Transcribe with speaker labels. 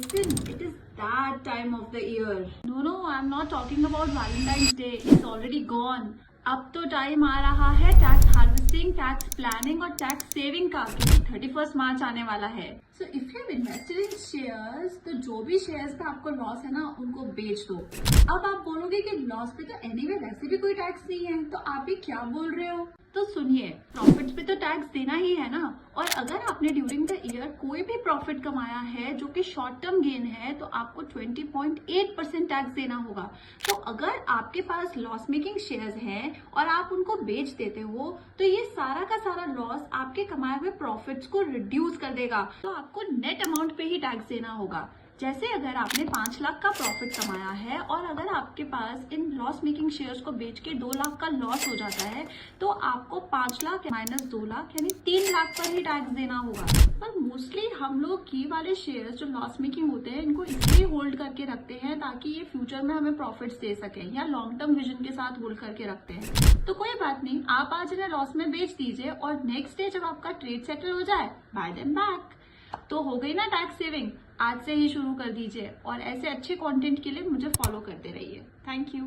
Speaker 1: Listen, it is that time of the year. No, I'm not talking about Valentine's Day. It's already gone. अब तो time आ रहा है tax harvesting, tax planning और tax saving का, क्योंकि 31 मार्च आने वाला है. So if you invested in shares, तो जो भी शेयर्स पे आपको लॉस है ना, उनको बेच दो. अब आप बोलोगे कि लॉस पे तो एनीवे वैसे भी कोई टैक्स नहीं है, तो आप ही क्या बोल रहे हो. तो सुनिए, प्रॉफिट्स पे तो टैक्स देना ही है ना. और अगर आपने ड्यूरिंग द ईयर कोई भी प्रॉफिट कमाया है जो कि शॉर्ट टर्म गेन है, तो आपको 20.8% टैक्स देना होगा. तो अगर आपके पास लॉस मेकिंग शेयर्स हैं और आप उनको बेच देते हो, तो ये सारा का सारा लॉस आपके कमाए हुए प्रॉफिट्स को रिड्यूस कर देगा. तो आपको नेट अमाउंट पे ही टैक्स देना होगा. जैसे अगर आपने 5 लाख का प्रॉफिट कमाया है और अगर आपके पास इन लॉस मेकिंग शेयर्स को बेच के 2 लाख का लॉस हो जाता है, तो आपको 5 लाख माइनस 2 लाख यानी 3 लाख पर ही टैक्स देना होगा. पर मोस्टली हम लोग ये वाले शेयर्स जो लॉस मेकिंग होते हैं, इनको इसलिए होल्ड करके रखते हैं ताकि ये फ्यूचर में हमें प्रॉफिट्स दे सके, या लॉन्ग टर्म विजन के साथ होल्ड करके रखते हैं. तो कोई बात नहीं, आप आज इन्हें लॉस में बेच दीजिए और नेक्स्ट डे जब आपका ट्रेड सेटल हो जाए, बाय देम बैक. तो हो गई ना टैक्स सेविंग. आज से ही शुरू कर दीजिए और ऐसे अच्छे कंटेंट के लिए मुझे फॉलो करते रहिए. Thank you.